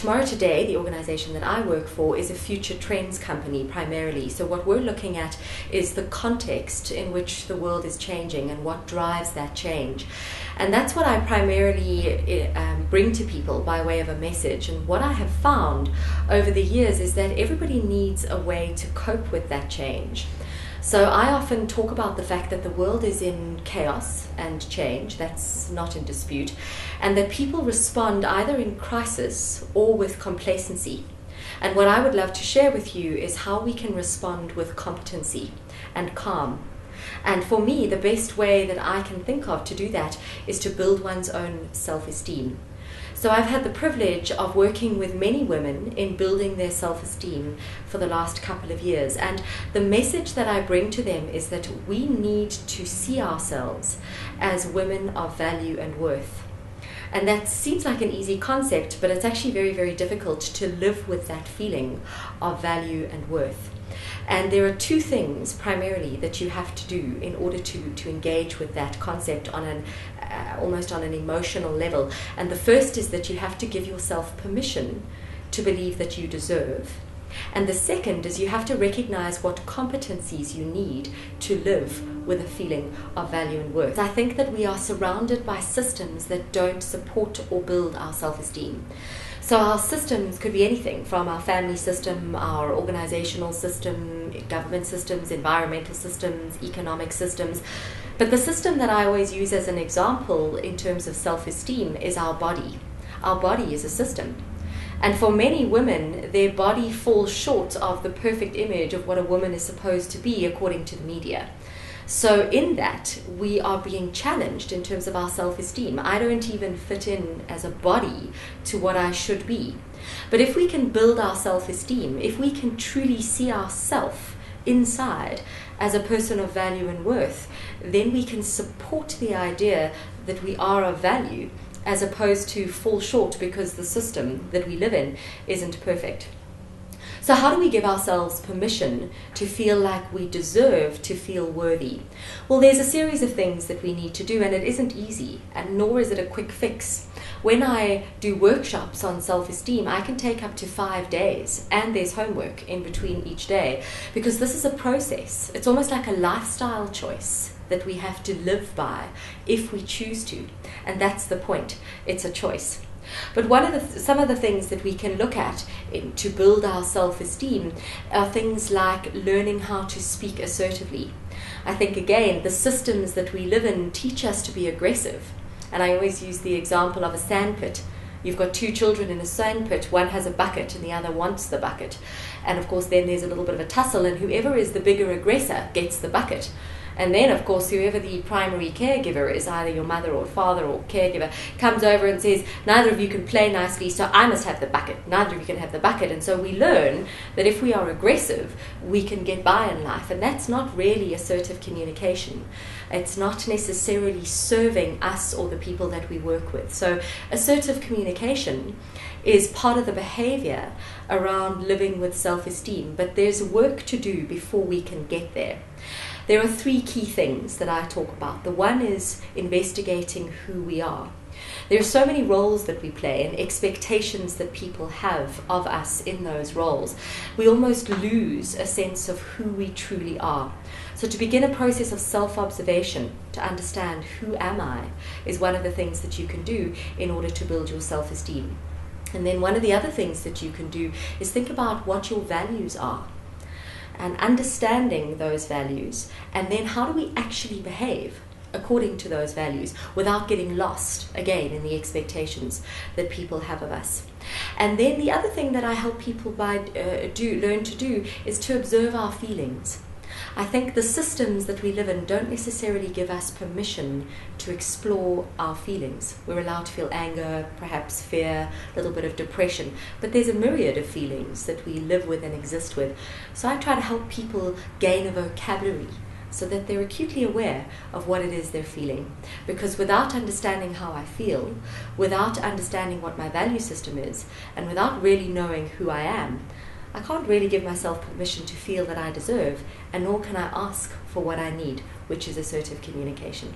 Tomorrow Today, the organization that I work for, is a future trends company primarily. So what we're looking at is the context in which the world is changing and what drives that change. And that's what I primarily bring to people by way of a message. And what I have found over the years is that everybody needs a way to cope with that change. So I often talk about the fact that the world is in chaos and change, that's not in dispute, and that people respond either in crisis or with complacency. And what I would love to share with you is how we can respond with competency and calm. And for me, the best way that I can think of to do that is to build one's own self-esteem. So I've had the privilege of working with many women in building their self-esteem for the last couple of years. And the message that I bring to them is that we need to see ourselves as women of value and worth. And that seems like an easy concept, but it's actually very, very difficult to live with that feeling of value and worth. And there are two things primarily that you have to do in order to engage with that concept on an almost on an emotional level. And the first is that you have to give yourself permission to believe that you deserve. And the second is you have to recognize what competencies you need to live with a feeling of value and worth. I think that we are surrounded by systems that don't support or build our self-esteem. So our systems could be anything from our family system, our organizational system, government systems, environmental systems, economic systems. But the system that I always use as an example in terms of self-esteem is our body. Our body is a system. And for many women, their body falls short of the perfect image of what a woman is supposed to be according to the media. So in that, we are being challenged in terms of our self-esteem. I don't even fit in as a body to what I should be. But if we can build our self-esteem, if we can truly see ourselves inside as a person of value and worth, then we can support the idea that we are of value as opposed to fall short because the system that we live in isn't perfect. So how do we give ourselves permission to feel like we deserve to feel worthy? Well, there's a series of things that we need to do, and it isn't easy, and nor is it a quick fix. When I do workshops on self-esteem, I can take up to 5 days, and there's homework in between each day, because this is a process. It's almost like a lifestyle choice that we have to live by if we choose to, and that's the point. It's a choice. But some of the things that we can look at to build our self-esteem are things like learning how to speak assertively. I think, again, the systems that we live in teach us to be aggressive. And I always use the example of a sandpit. You've got two children in a sandpit. One has a bucket and the other wants the bucket. And of course, then there's a little bit of a tussle, and whoever is the bigger aggressor gets the bucket. And then, of course, whoever the primary caregiver is, either your mother or father or caregiver, comes over and says, neither of you can play nicely, so I must have the bucket. Neither of you can have the bucket. And so we learn that if we are aggressive, we can get by in life. And that's not really assertive communication. It's not necessarily serving us or the people that we work with. So assertive communication is part of the behavior around living with self-esteem. But there's work to do before we can get there. There are 3 key things that I talk about. The one is investigating who we are. There are so many roles that we play and expectations that people have of us in those roles. We almost lose a sense of who we truly are. So to begin a process of self-observation, to understand who am I, is one of the things that you can do in order to build your self-esteem. And then one of the other things that you can do is think about what your values are, and understanding those values, and then how do we actually behave according to those values without getting lost again in the expectations that people have of us. And then the other thing that I help people learn to do is to observe our feelings. I think the systems that we live in don't necessarily give us permission to explore our feelings. We're allowed to feel anger, perhaps fear, a little bit of depression, but there's a myriad of feelings that we live with and exist with. So I try to help people gain a vocabulary so that they're acutely aware of what it is they're feeling. Because without understanding how I feel, without understanding what my value system is, and without really knowing who I am, I can't really give myself permission to feel that I deserve, and nor can I ask for what I need, which is assertive communication.